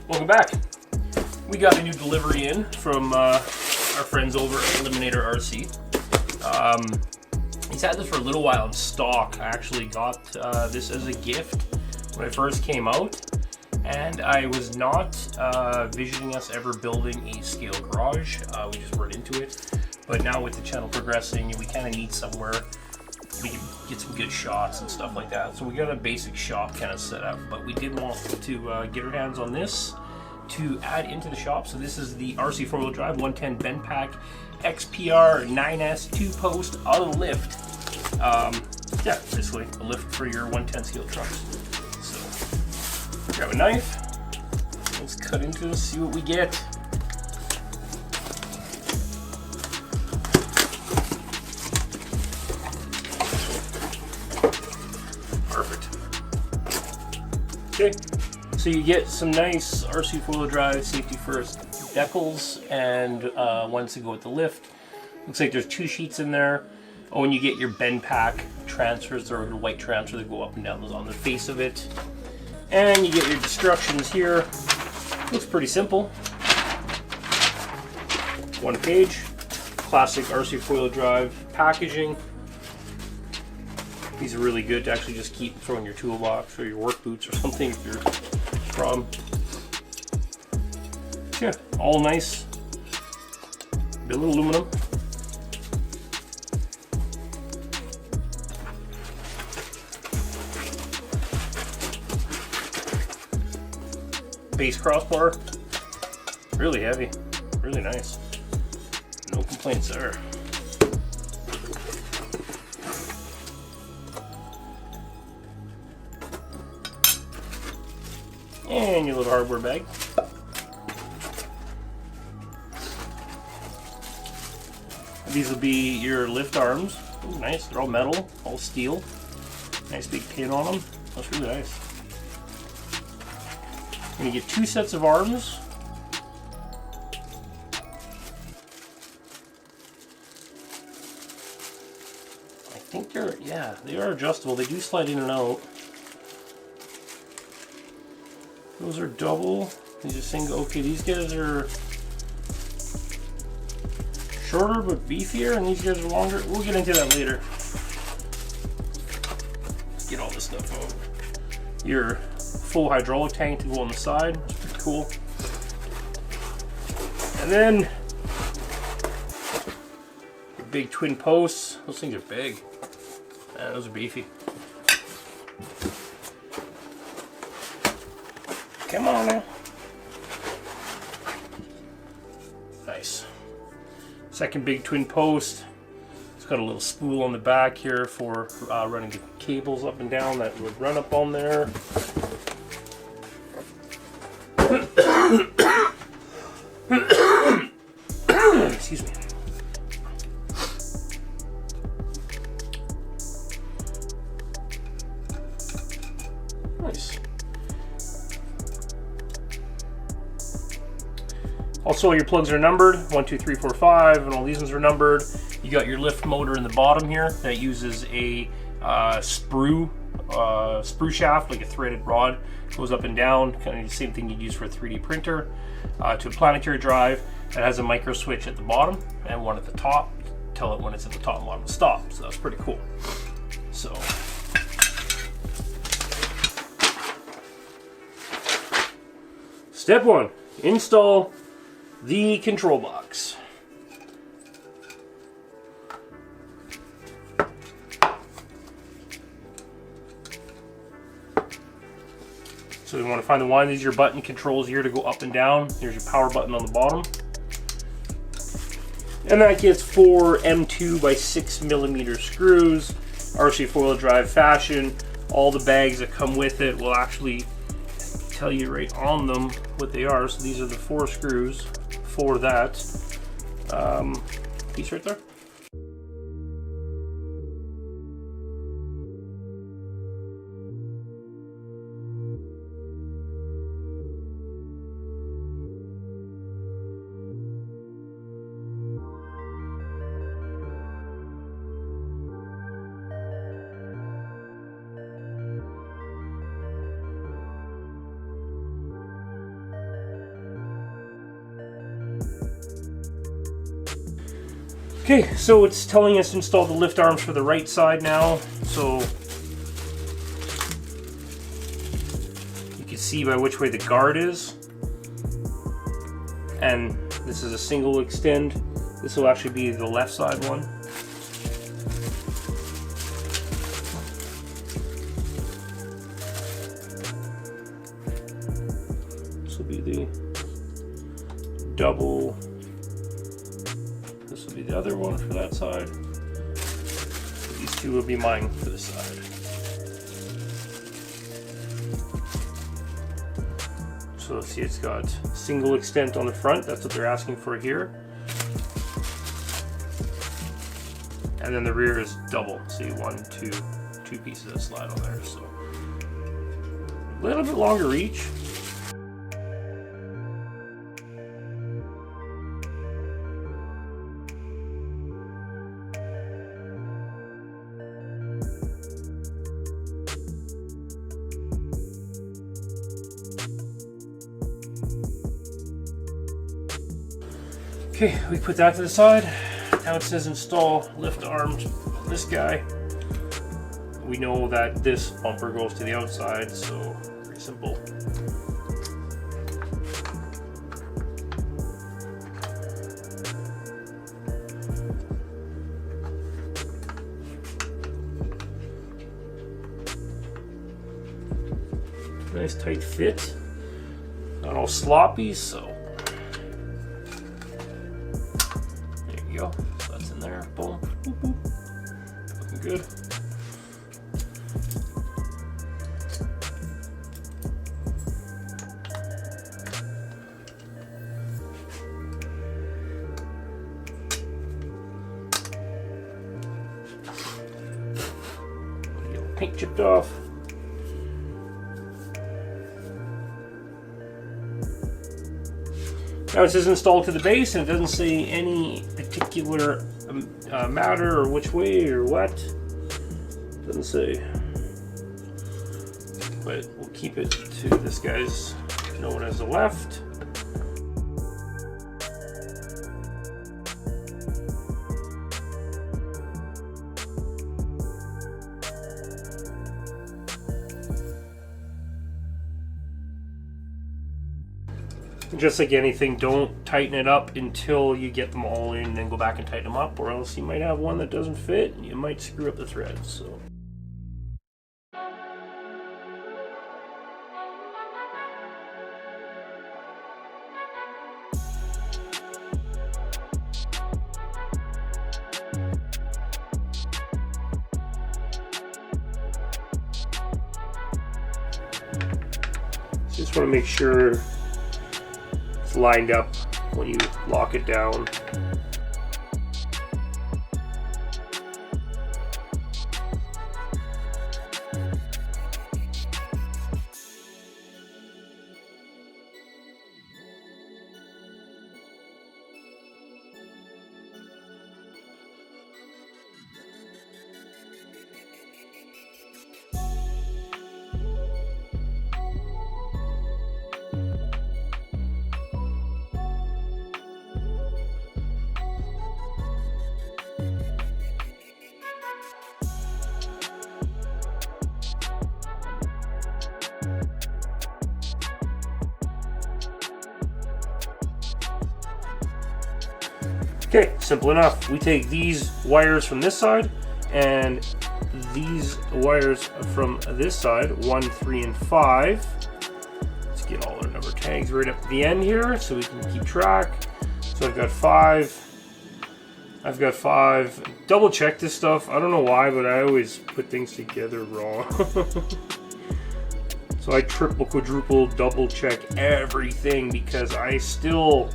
Welcome back. We got a new delivery in from our friends over at Eliminator RC. He's had this for a little while in stock. I actually got this as a gift when it first came out, and I was not visioning us ever building a scale garage. We just weren't into it. But now with the channel progressing, we kind of need somewhere we can get some good shots and stuff like that. So we got a basic shop kind of set up, but we did want to get our hands on this to add into the shop. So this is the RC4WD 110 Bendpak XPR-9S 2-post auto lift. Yeah, basically a lift for your 110 scale trucks. So grab a knife, let's cut into this, see what we get. Perfect. Okay, so you get some nice RC4WD safety first decals and ones to go with the lift. Looks like there's 2 sheets in there. Oh, and you get your Bendpak transfers, or the white transfer that go up and down on the face of it. And you get your instructions here. Looks pretty simple. 1 page. Classic RC4WD packaging. These are really good to actually just keep throwing your toolbox or your work boots or something if you're from. Yeah, all nice. Billet aluminum. Base crossbar. Really heavy. Really nice. No complaints there. And your little hardware bag. These will be your lift arms. Ooh, nice, they're all metal, all steel. Nice big pin on them. That's really nice. And you get 2 sets of arms. I think they are adjustable. They do slide in and out. Those are double. These are single. Okay, these guys are shorter but beefier, and these guys are longer. We'll get into that later. Get all this stuff out. Your full hydraulic tank to go on the side. That's pretty cool. And then your big twin posts. Those things are big. Man, those are beefy. Come on now. Nice. Second big twin post. It's got a little spool on the back here for running the cables up and down that would run up on there. Excuse me. Nice. Also, your plugs are numbered, 1, 2, 3, 4, 5, and all these ones are numbered. You got your lift motor in the bottom here that uses a sprue shaft, like a threaded rod, goes up and down, kind of the same thing you'd use for a 3D printer, to a planetary drive that has a micro switch at the bottom and one at the top. Tell it when it's at the top and bottom to stop. So that's pretty cool. So. Step 1, install the control box. So you want to find the one. These are your button controls here to go up and down. There's your power button on the bottom. And that gets 4 M2 by 6mm screws, RC4WD fashion. All the bags that come with it will actually tell you right on them what they are. So these are the 4 screws for that piece right there. Okay, so it's telling us to install the lift arms for the right side now. So you can see by which way the guard is. And this is a single extend. This will actually be the left side one. This will be the double. This will be the other one for that side. These two will be mine for this side. So see, it's got single extent on the front. That's what they're asking for here. And then the rear is double. See, two pieces that slide on there. So a little bit longer reach. Okay, we put that to the side. Now it says install lift arms on this guy. We know that this bumper goes to the outside, so pretty simple. Nice tight fit. Not all sloppy, so go. So that's in there. Boom. Boop, boop. Looking good. Paint chipped off. Now it says installed to the base, and it doesn't say any particular matter or which way or what. It doesn't say. But we'll keep it to this guy's known as the left. Just like anything, don't tighten it up until you get them all in, and then go back and tighten them up, or else you might have one that doesn't fit and you might screw up the threads. So just want to make sure it's lined up when you lock it down. Okay, simple enough. We take these wires from this side and these wires from this side, 1, 3, and 5. Let's get all our number tags right up at the end here so we can keep track. So I've got 5. Double check this stuff. I don't know why, but I always put things together wrong. So I triple, quadruple, double check everything because I still...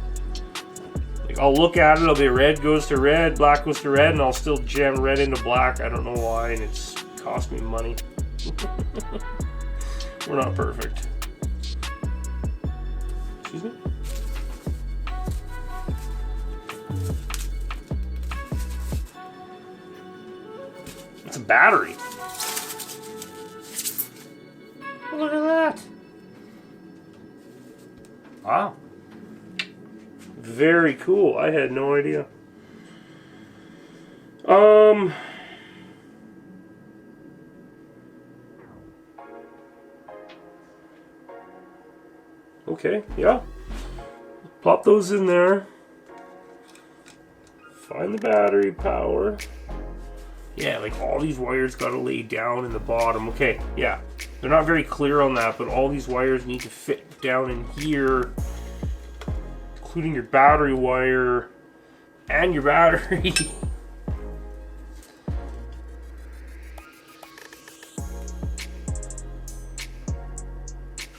I'll look at it, it'll be red goes to red, black goes to red, and I'll still jam red into black. I don't know why, and it's cost me money. We're not perfect. Excuse me? It's a battery. Look at that. Wow. Very cool. I had no idea. Okay, yeah. Pop those in there. Find the battery power. Yeah, like all these wires gotta lay down in the bottom. Okay, yeah. They're not very clear on that, but all these wires need to fit down in here, including your battery wire and your battery.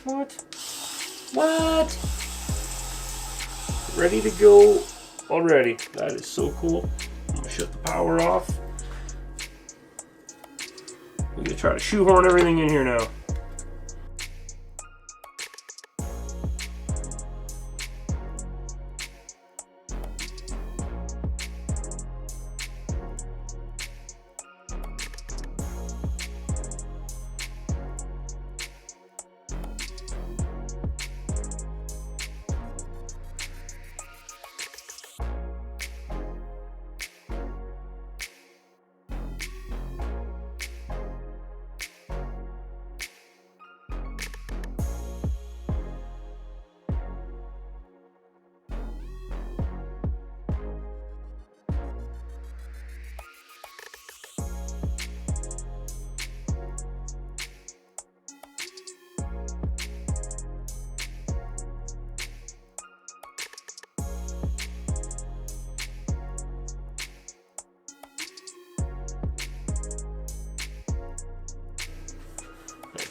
What? What? Ready to go already. That is so cool. I'm gonna shut the power off. We're gonna try to shoehorn everything in here now.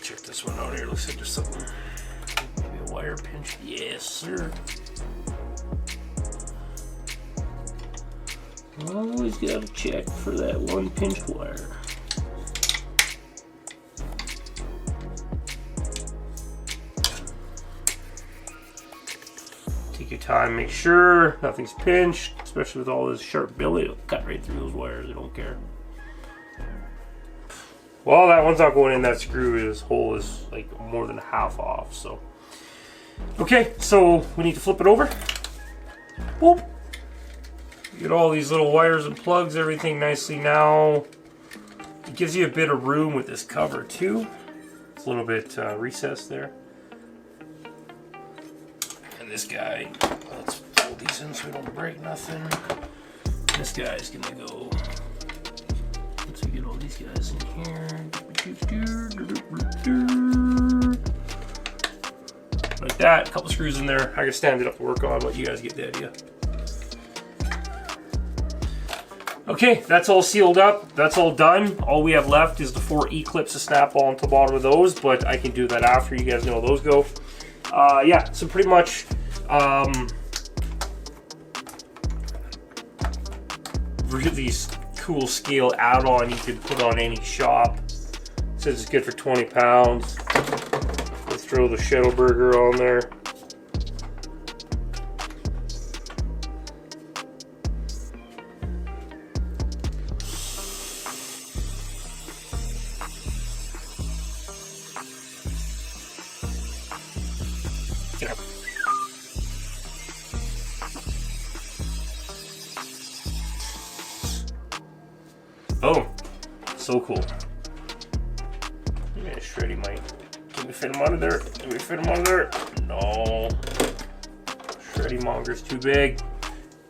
Check this one out here. Looks like there's something. Maybe a wire pinch. Yes, sir. Always gotta check for that one pinch wire. Take your time, make sure nothing's pinched, especially with all this sharp billet. It'll cut right through those wires. I don't care. Well, that one's not going in that screw. This hole is like more than half off, so. Okay, so we need to flip it over. Boop. Get all these little wires and plugs, everything nicely now. It gives you a bit of room with this cover too. It's a little bit recessed there. And this guy, let's fold these in so we don't break nothing. This guy's gonna go. Let's get all these guys in here. Like that, a couple screws in there. I can stand it up to work on, but you guys get the idea. Okay, that's all sealed up. That's all done. All we have left is the 4 E-clips to snap onto the bottom of those, but I can do that after. You guys know how those go. Yeah, so pretty much these cool scale add-on you could put on any shop. It says it's good for 20 pounds. Let's throw the Shadow Burger on there. Oh, so cool. Yeah, Shreddy might. Can we fit him under there? Can we fit him under there? No. Shreddy Monger's too big.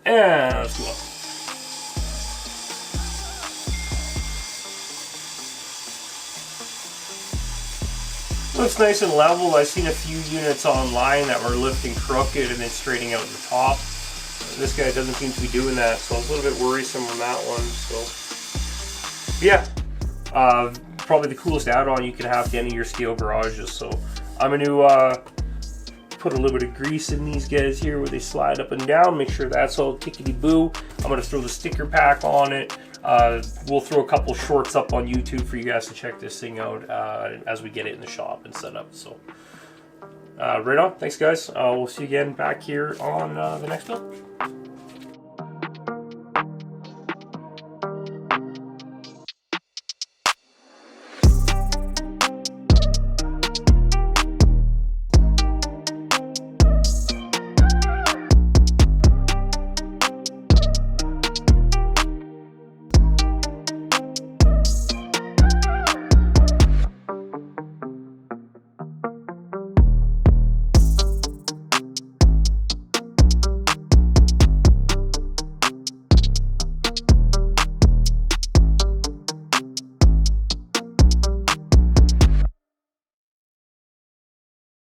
And let's go up. Looks nice and level. I've seen a few units online that were lifting crooked and then straightening out the top. This guy doesn't seem to be doing that, so I was a little bit worrisome on that one. So. Yeah, probably the coolest add-on you can have to any of your scale garages. So I'm going to put a little bit of grease in these guys here where they slide up and down. Make sure that's all tickety-boo. I'm going to throw the sticker pack on it. We'll throw a couple shorts up on YouTube for you guys to check this thing out as we get it in the shop and set up. So right on. Thanks, guys. We'll see you again back here on the next build.